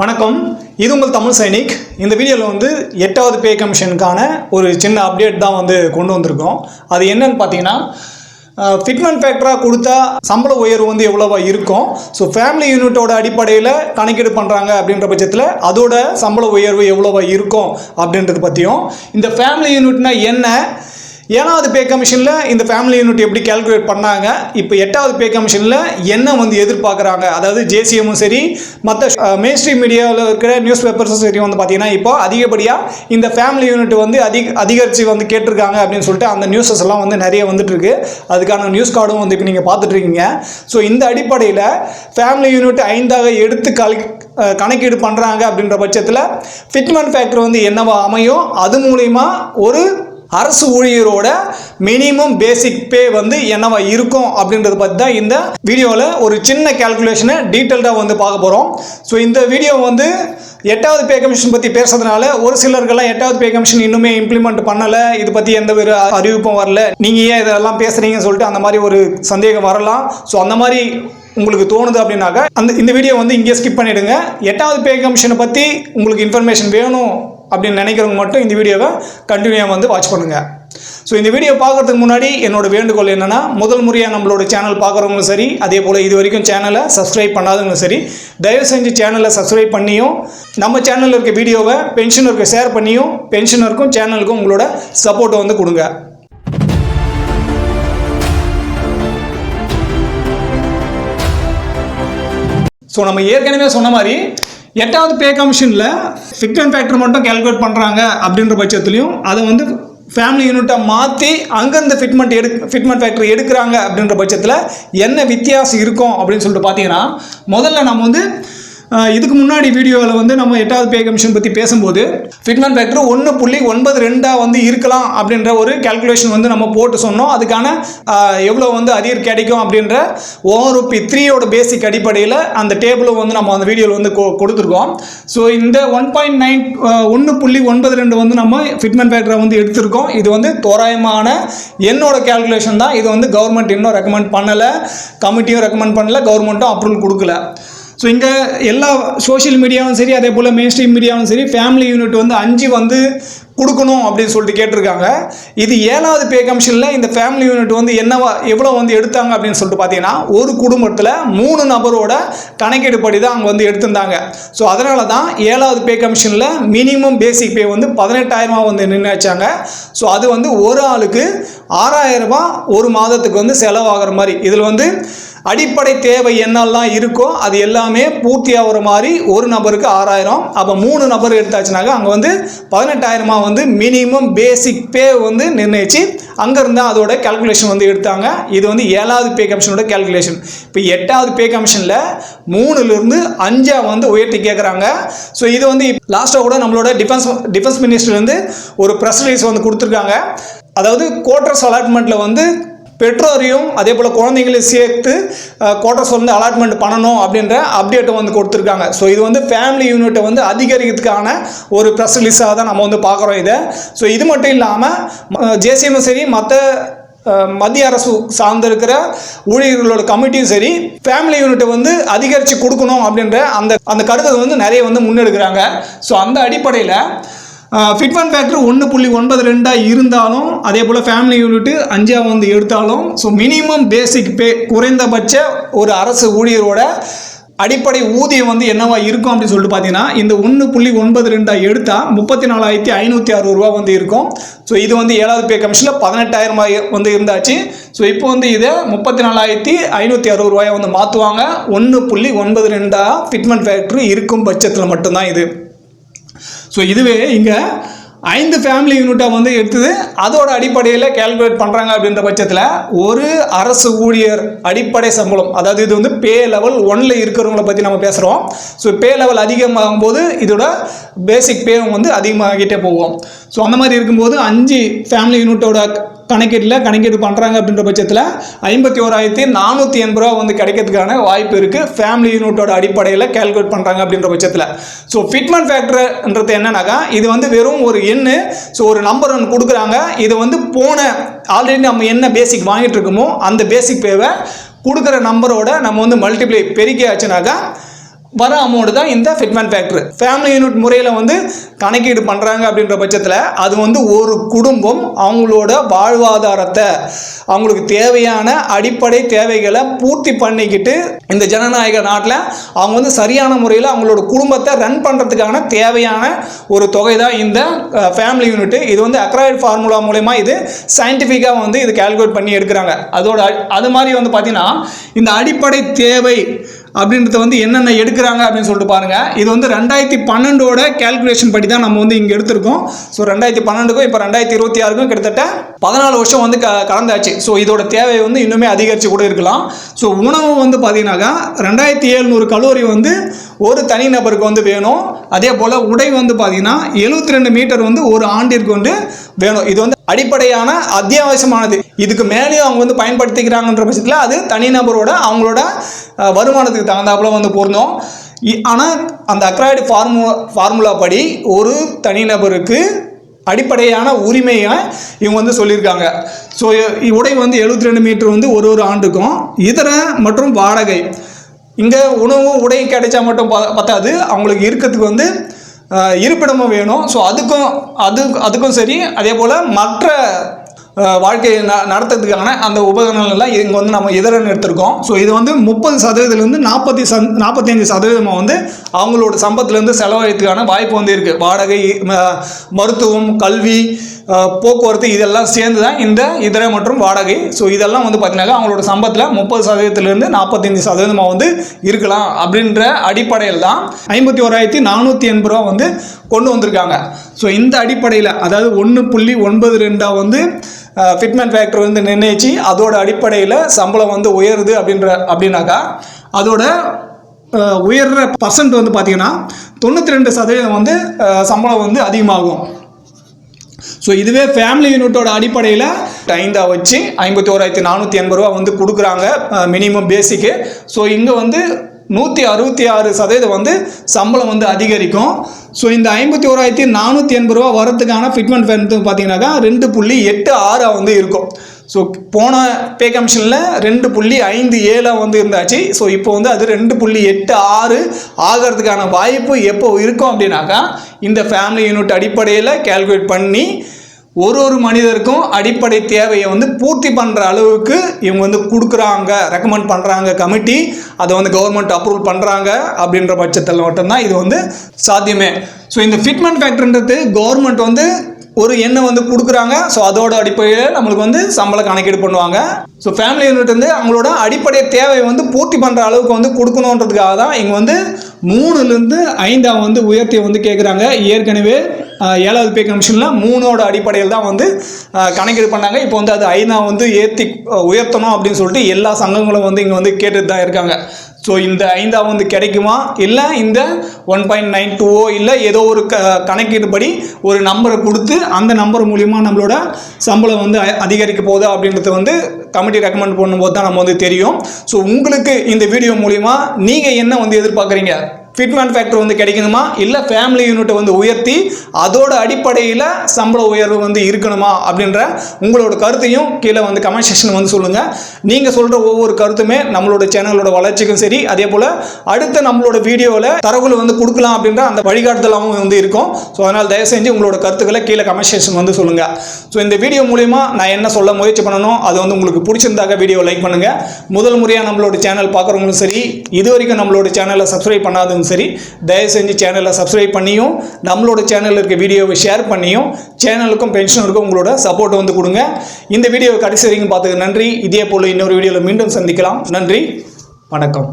வணக்கம், இது உங்கள் தமிழ் சைனிக். இந்த வீடியோவில் வந்து 8வது பே கமிஷனுக்கான ஒரு சின்ன அப்டேட் தான் வந்து கொண்டு வந்திருக்கோம். அது என்னன்னு பார்த்தீங்கன்னா, ஃபிட்மென்ட் ஃபேக்டராக கொடுத்தா சம்பள உயர்வு வந்து எவ்வளோவா இருக்கும். ஸோ ஃபேமிலி யூனிட்டோட அடிப்படையில் கணக்கீடு பண்ணுறாங்க அப்படின்ற பட்சத்தில் அதோட சம்பள உயர்வு எவ்வளோவா இருக்கும் அப்படின்றது பற்றியும், இந்த ஃபேமிலி யூனிட்னா என்ன, 7வது பே கமிஷனில் இந்த ஃபேமிலி யூனிட் எப்படி கேல்குலேட் பண்ணாங்க, இப்போ 8வது பே கமிஷனில் என்ன வந்து எதிர்பார்க்குறாங்க, அதாவது ஜேசிஎம்மும் சரி மற்ற மெயின் ஸ்ட்ரீம் மீடியாவில் இருக்கிற நியூஸ் பேப்பர்ஸும் சரி வந்து பார்த்தீங்கன்னா இப்போ அதிகப்படியாக இந்த ஃபேமிலி யூனிட் வந்து அதிகரித்து வந்து கேட்டிருக்காங்க அப்படின்னு சொல்லிட்டு அந்த நியூஸஸ் எல்லாம் வந்து நிறைய வந்துட்டுருக்கு. அதுக்கான நியூஸ் கார்டும் வந்து இப்போ நீங்கள் பார்த்துட்ருக்கீங்க. ஸோ இந்த அடிப்படையில் ஃபேமிலி யூனிட் 5ஆக எடுத்து கணக்கீடு பண்ணுறாங்க அப்படின்ற பட்சத்தில் ஃபிட்மென்ட் ஃபேக்டர் வந்து என்னவா அமையும், அது மூலிமா ஒரு அரசு ஊழியரோட மினிமம் பேசிக் பே வந்து என்னவா இருக்கும் அப்படின்றத பற்றி தான் இந்த வீடியோவில் ஒரு சின்ன கேல்குலேஷனை டீட்டெயில்டாக வந்து பார்க்க போகிறோம். ஸோ இந்த வீடியோ வந்து 8வது பே கமிஷன் பற்றி பேசுறதுனால ஒரு சிலருக்கெல்லாம் 8வது பே கமிஷன் இன்னுமே இம்ப்ளிமெண்ட் பண்ணலை, இது பற்றி எந்த ஒரு அறிவிப்பும் வரல, நீங்கள் ஏன் இதெல்லாம் பேசுகிறீங்கன்னு சொல்லிட்டு அந்த மாதிரி ஒரு சந்தேகம் வரலாம். ஸோ அந்த மாதிரி உங்களுக்கு தோணுது அப்படின்னாக்கா இந்த வீடியோ வந்து இங்கே ஸ்கிப் பண்ணிவிடுங்க. 8வது பே கமிஷனை பற்றி உங்களுக்கு இன்ஃபர்மேஷன் வேணும் அப்படின்னு நினைக்கிறவங்க மட்டும் இந்த வீடியோவை கண்டினியூவாக வந்து வாட்ச் பண்ணுங்கள். ஸோ இந்த வீடியோ பார்க்குறதுக்கு முன்னாடி என்னோட வேண்டுகோள் என்னென்னா, முதல் முறையாக நம்மளோட சேனல் பார்க்குறவங்களும் சரி, அதே போல் இது வரைக்கும் சேனலை சப்ஸ்கிரைப் பண்ணாதவங்களும் சரி, தயவு செஞ்சு சேனலை சப்ஸ்கிரைப் பண்ணியும் நம்ம சேனலில் இருக்க வீடியோவை பென்ஷனருக்கு ஷேர் பண்ணியும் பென்ஷனருக்கும் சேனலுக்கும் உங்களோட சப்போர்ட்டை வந்து கொடுங்க. ஸோ நம்ம ஏற்கனவே சொன்ன மாதிரி 8வது பே கமிஷனில் ஃபிட்மென்ட் ஃபேக்டர் மட்டும் கேல்குலேட் பண்ணுறாங்க அப்படின்ற பட்சத்துலையும் அதை வந்து ஃபேமிலி யூனிட்டை மாற்றி அங்கேருந்து ஃபிட்மென்ட் ஃபேக்டர் எடுக்கிறாங்க அப்படின்ற பட்சத்தில் என்ன வித்தியாசம் இருக்கும் அப்படின்னு சொல்லிட்டு பார்த்தீங்கன்னா, முதல்ல நம்ம வந்து இதுக்கு முன்னாடி வீடியோவில் வந்து நம்ம 8வது பே கமிஷன் பற்றி பேசும்போது ஃபிட்மென்ட் ஃபேக்டர் 1.92 வந்து இருக்கலாம் அப்படின்ற ஒரு கேல்குலேஷன் வந்து நம்ம போட்டு சொன்னோம். அதுக்கான எவ்வளோ வந்து அரியர் கிடைக்கும் அப்படின்ற ORP3யோட பேசிக் அடிப்படையில் அந்த டேபிளும் வந்து நம்ம அந்த வீடியோவில் வந்து கொடுத்துருக்கோம். ஸோ இந்த 1.92 வந்து நம்ம ஃபிட்மென்ட் ஃபேக்டரை வந்து எடுத்திருக்கோம். இது வந்து தோராயமான என்னோட கேல்குலேஷன் தான். இது வந்து கவர்மெண்ட் இன்னும் ரெக்கமெண்ட் பண்ணலை, கமிட்டியும் ரெக்கமெண்ட் பண்ணலை, கவர்மெண்ட்டும் அப்ரூவல் கொடுக்கல. ஸோ இங்கே எல்லா சோஷியல் மீடியாவும் சரி, அதே போல் மெயின் ஸ்ட்ரீம் மீடியாவும் சரி, ஃபேமிலி யூனிட் வந்து 5 வந்து கொடுக்கணும் அப்படின்னு சொல்லிட்டு கேட்டிருக்காங்க. இது 7வது பே கமிஷனில் இந்த ஃபேமிலி யூனிட் வந்து எவ்வளோ வந்து எடுத்தாங்க அப்படின்னு சொல்லிட்டு பார்த்தீங்கன்னா, ஒரு குடும்பத்தில் 3 நபரோட கணக்கீடு படி தான் அங்கே வந்து எடுத்திருந்தாங்க. ஸோ அதனால தான் 7வது பே கமிஷனில் மினிமம் பேசிக் பே வந்து 18,000 வந்து நிர்ணயிச்சாங்க. ஸோ அது வந்து ஒரு ஆளுக்கு 6,000 ஒரு மாதத்துக்கு வந்து செலவாகிற மாதிரி. இதில் வந்து அடிப்படை தேவை என்னெல்லாம் இருக்கோ அது எல்லாமே பூர்த்தி ஆகிற மாதிரி ஒரு நபருக்கு 6,000. அப்போ 3 நபர் எடுத்தாச்சுனாக்கா அங்கே வந்து 18,000 வந்து மினிமம் பேசிக் பே வந்து நிர்ணயிச்சு அங்கேருந்து அதோட கேல்குலேஷன் வந்து எடுத்தாங்க. இது வந்து 7வது பே கமிஷனோட கேல்குலேஷன். இப்போ 8வது பே கமிஷனில் 3லிருந்து 5 வந்து உயர்த்தி கேட்குறாங்க. ஸோ இது வந்து லாஸ்ட்டாக கூட நம்மளோட டிஃபென்ஸ் மினிஸ்டர்லேருந்து ஒரு ப்ரெஸ் ரிலீஸ் வந்து கொடுத்துருக்காங்க. அதாவது குவார்ட்டர்ஸ் அலாட்மெண்ட்டில் வந்து பெற்றோரையும் அதே போல் குழந்தைங்களையும் சேர்த்து குவார்ட்டர்ஸ் வந்து அலாட்மெண்ட் பண்ணணும் அப்படின்ற அப்டேட்டை வந்து கொடுத்துருக்காங்க. ஸோ இது வந்து ஃபேமிலி யூனிட்டை வந்து அதிகரிக்கிறதுக்கான ஒரு ப்ரெஸ் ரிலீஸாக தான் நம்ம வந்து பார்க்குறோம் இதை. ஸோ இது மட்டும் இல்லாமல் ஜேசிஎம்மும் சரி, மற்ற மத்திய அரசு சார்ந்திருக்கிற ஊழியர்களோட கமிட்டியும் சரி, ஃபேமிலி யூனிட்டை வந்து அதிகரித்து கொடுக்கணும் அப்படின்ற அந்த கருத்தை வந்து நிறைய வந்து முன்னெடுக்கிறாங்க. ஸோ அந்த அடிப்படையில் ஃபிட்மென்ட் ஃபேக்டர் 1.92 இருந்தாலும், அதே போல் ஃபேமிலி யூனிட்டு 5 வந்து எடுத்தாலும், ஸோ மினிமம் பேசிக் பே குறைந்தபட்ச ஒரு அரசு ஊழியரோட அடிப்படை ஊதியம் வந்து என்னவா இருக்கும் அப்படின்னு சொல்லிட்டு பார்த்தீங்கன்னா, இந்த 1.92 எடுத்தால் 34,560 ரூபா வந்து இருக்கும். ஸோ இது வந்து 7வது பே கமிஷனில் 18,000 வந்து இருந்தாச்சு. ஸோ இப்போ வந்து இதை 34,560 ரூபாயை வந்து மாற்றுவாங்க. 1.92 ஃபிட்மென்ட் ஃபேக்டர் இருக்கும் பட்சத்தில் மட்டும்தான் இது. ஸோ இதுவே இங்கே 5 ஃபேமிலி யூனிட்டாக வந்து எடுத்தது அதோட அடிப்படையில் கேல்குலேட் பண்ணுறாங்க அப்படின்ற பட்சத்தில் ஒரு அரசு ஊழியர் அடிப்படை சம்பளம், அதாவது இது வந்து பே லெவல் 1ல் இருக்கிறவங்கள பற்றி நம்ம பேசுகிறோம். ஸோ பே லெவல் அதிகமாகும் போது இதோட பேசிக் பே வந்து அதிகமாகிட்டே போகும். ஸோ அந்த மாதிரி இருக்கும்போது 5 ஃபேமிலி யூனிட்டோட கணக்கீடு பண்ணுறாங்க அப்படின்ற பட்சத்தில் 51,480 ரூபா வந்து கிடைக்கிறதுக்கான வாய்ப்பு இருக்குது, ஃபேமிலி யூனிட்டோட அடிப்படையில் கேல்குலேட் பண்ணுறாங்க அப்படின்ற பட்சத்தில். ஸோ ஃபிட்மென்ட் ஃபேக்டர்ன்றது என்னன்னாக்கா, இது வந்து வெறும் ஒரு எண்ணு. ஸோ ஒரு நம்பர் ஒன்று கொடுக்குறாங்க, இது வந்து ஆல்ரெடி நம்ம என்ன பேசிக் வாங்கிட்டு இருக்கோமோ அந்த பேசிக் பேவை கொடுக்குற நம்பரோட நம்ம வந்து மல்டிப்ளை பெருக்கி ஆச்சுனாக்கா வர அமௌண்ட் தான் இந்த ஃபிட்மெண்ட் ஃபேக்டர். ஃபேமிலி யூனிட் முறையில் வந்து கணக்கீடு பண்ணுறாங்க அப்படின்ற பட்சத்தில் அது வந்து ஒரு குடும்பம் அவங்களோட வாழ்வாதாரத்தை அவங்களுக்கு தேவையான அடிப்படை தேவைகளை பூர்த்தி பண்ணிக்கிட்டு இந்த ஜனநாயக நாட்டில் அவங்க வந்து சரியான முறையில் அவங்களோட குடும்பத்தை ரன் பண்ணுறதுக்கான தேவையான ஒரு தொகை தான் இந்த ஃபேமிலி யூனிட். இது வந்து அக்ராய்டு ஃபார்முலா மூலமா இது சயின்டிஃபிக்காக வந்து இது கால்குலேட் பண்ணி எடுக்கிறாங்க. அது மாதிரி வந்து பார்த்தீங்கன்னா இந்த அடிப்படை தேவை அப்படின்றத வந்து என்னென்ன எடுக்கிறாங்க அப்படின்னு சொல்லிட்டு பாருங்க. இது வந்து 2012 கேல்குலேஷன் படி தான் நம்ம வந்து இங்கே எடுத்திருக்கோம். ஸோ 2012க்கும் இப்போ 2026க்கும் கிட்டத்தட்ட 14 வருஷம் வந்து கலந்தாச்சு. ஸோ இதோட தேவை வந்து இன்னுமே அதிகரித்து கூட இருக்கலாம். ஸோ உணவு வந்து பார்த்தீங்கன்னாக்கா 2700 கலோரி வந்து ஒரு தனிநபருக்கு வந்து வேணும். அதே போல் உடை வந்து பார்த்தீங்கன்னா 72 மீட்டர் வந்து ஒரு ஆண்டிற்கு வந்து வேணும். இது வந்து அடிப்படையான அத்தியாவசியமானது. இதுக்கு மேலேயும் அவங்க வந்து பயன்படுத்திக்கிறாங்கன்ற பட்சத்தில் அது தனிநபரோட அவங்களோட வருமானத்துக்கு தகுந்தாப்புல வந்து பொருந்தும். ஆனால் அந்த அக்ராய்டு ஃபார்முலா படி ஒரு தனிநபருக்கு அடிப்படையான உரிமையை இவங்க வந்து சொல்லியிருக்காங்க. ஸோ உடை வந்து 72 மீட்டர் வந்து ஒரு ஆண்டுக்கும், இதர மற்றும் வாடகை. இங்கே உணவு உடை கிடைச்சா மட்டும் பத்தாது, அவங்களுக்கு இருக்கிறதுக்கு வந்து இருப்பிடமும் வேணும். ஸோ அதுக்கும் சரி. அதே போல் மற்ற வாழ்க்கையை நடத்துறதுக்கான அந்த உபகரணங்கள்லாம் இங்கே வந்து நம்ம இதரன்னு எடுத்திருக்கோம். ஸோ இது வந்து 30%லேருந்து 45% வந்து அவங்களோட சம்பத்துலேருந்து செலவழித்துக்கான வாய்ப்பு வந்து இருக்குது. வாடகை, மருத்துவம், கல்வி, போக்குவரத்து இதெல்லாம் சேர்ந்து தான் இந்த இதர மற்றும் வாடகை. ஸோ இதெல்லாம் வந்து பார்த்தீங்கன்னா அவங்களோட சம்பத்தில் 30%லேருந்து 45% வந்து இருக்கலாம் அப்படின்ற அடிப்படையில் தான் 51,480 ரூபா வந்து கொண்டு வந்திருக்காங்க. ஸோ இந்த அடிப்படையில் அதாவது 1.92 வந்து ஃபிட்மெண்ட் ஃபேக்டர் வந்து நிர்ணயிச்சு அதோட அடிப்படையில் சம்பளம் வந்து உயருது அப்படின்னாக்கா அதோட உயர்ற பர்சன்ட் வந்து பார்த்தீங்கன்னா 92% வந்து சம்பளம் வந்து அதிகமாகும். ஸோ இதுவே ஃபேமிலி யூனிட்டோட அடிப்படையில் 5 வச்சு 51,480 ரூபா வந்து கொடுக்குறாங்க மினிமம் பேசிக்கு. ஸோ இங்கே வந்து 166% வந்து சம்பளம் வந்து அதிகரிக்கும். ஸோ இந்த 51,480 ரூபா வரதுக்கான ஃபிட்மெண்ட் ஃபேக்டர் பார்த்தீங்கன்னாக்கா 2.86 வந்து இருக்கும். ஸோ போன பே கமிஷனில் 2.57 வந்து இருந்தாச்சு. ஸோ இப்போ வந்து அது 2.86 ஆகிறதுக்கான வாய்ப்பு எப்போ இருக்கும் அப்படின்னாக்கா இந்த ஃபேமிலி யூனிட் அடிப்படையில் கால்குலேட் பண்ணி ஒரு மனிதருக்கும் அடிப்படை தேவையை வந்து பூர்த்தி பண்ணுற அளவுக்கு இவங்க வந்து கொடுக்குறாங்க, ரெக்கமெண்ட் பண்ணுறாங்க கமிட்டி. அதை வந்து கவர்மெண்ட் அப்ரூவல் பண்ணுறாங்க அப்படின்ற பட்சத்தில் மட்டும்தான் இது வந்து சாத்தியமே. ஸோ இந்த ஃபிட்மெண்ட் ஃபேக்டர்ன்றது கவர்மெண்ட் வந்து ஒரு எண்ணை வந்து கொடுக்குறாங்க. ஸோ அதோட அடிப்படையில் நம்மளுக்கு வந்து சம்பளம் கணக்கீடு பண்ணுவாங்க. ஸோ ஃபேமிலி யூனிட் வந்து அவங்களோட அடிப்படை தேவை வந்து பூர்த்தி பண்ணுற அளவுக்கு வந்து கொடுக்கணுன்றதுக்காக தான் இங்கே வந்து 3லேருந்து 5 வந்து உயர்த்தி வந்து கேட்குறாங்க. ஏற்கனவே 7வது பே கமிஷனில் 3 அடிப்படையில் தான் வந்து கணக்கீடு பண்ணாங்க. இப்போ வந்து அது 5 வந்து உயர்த்தணும் அப்படின்னு சொல்லிட்டு எல்லா சங்கங்களும் வந்து இங்கே வந்து கேட்டுட்டு தான் இருக்காங்க. ஸோ இந்த 5 வந்து கிடைக்குமா, இல்லை இந்த 1.92 இல்லை ஏதோ ஒரு கணக்கீடுபடி ஒரு நம்பரை கொடுத்து அந்த நம்பர் மூலிமா நம்மளோட சம்பளம் வந்து அதிகரிக்க போகுதா அப்படின்றது வந்து கமிட்டி ரெக்கமெண்ட் பண்ணும்போது தான் நம்ம வந்து தெரியும். ஸோ உங்களுக்கு இந்த வீடியோ மூலிமா நீங்கள் என்ன வந்து எதிர்பார்க்குறீங்க? ஃபிட்மெண்ட் ஃபேக்டர் வந்து கிடைக்கணுமா, இல்லை ஃபேமிலி யூனிட்டை வந்து உயர்த்தி அதோட அடிப்படையில் சம்பள உயர்வு வந்து இருக்கணுமா அப்படின்ற உங்களோட கருத்தையும் கீழே வந்து கமெண்ட் செக்ஷன் வந்து சொல்லுங்கள். நீங்கள் சொல்கிற ஒவ்வொரு கருத்துமே நம்மளோட சேனலோட வளர்ச்சிக்கும் சரி, அதே போல் அடுத்த நம்மளோட வீடியோவில் தரவுகளை வந்து கொடுக்கலாம் அப்படின்ற அந்த வழிகாட்டுதலாகவும் வந்து இருக்கும். ஸோ அதனால் தயவு செஞ்சு உங்களோட கருத்துக்களை கீழே கமெண்ட் செக்ஷன் வந்து சொல்லுங்கள். ஸோ இந்த வீடியோ மூலிமா நான் என்ன சொல்ல முயற்சி பண்ணணும் அது வந்து உங்களுக்கு பிடிச்சிருந்தாக வீடியோ லைக் பண்ணுங்கள். முதல் முறையாக நம்மளோட சேனல் பார்க்குறவங்களும் சரி, இது வரைக்கும் நம்மளோட சேனலை சப்ஸ்கிரைப் பண்ணாதவங்க சரி, தயவு செஞ்சு சேனலை சப்ஸ்கிரைப் பண்ணியும் நம்மளோட சேனலில் இருக்க வீடியோவை ஷேர் பண்ணியும் சேனலுக்கும் பென்ஷனருக்கும் உங்களோட சப்போர்ட் வந்து கொடுங்க. இந்த வீடியோவை கடைசி வரைக்கும் பார்த்ததுக்கு நன்றி. இதே போல் இன்னொரு வீடியோவில் மீண்டும் சந்திக்கலாம். நன்றி, வணக்கம்.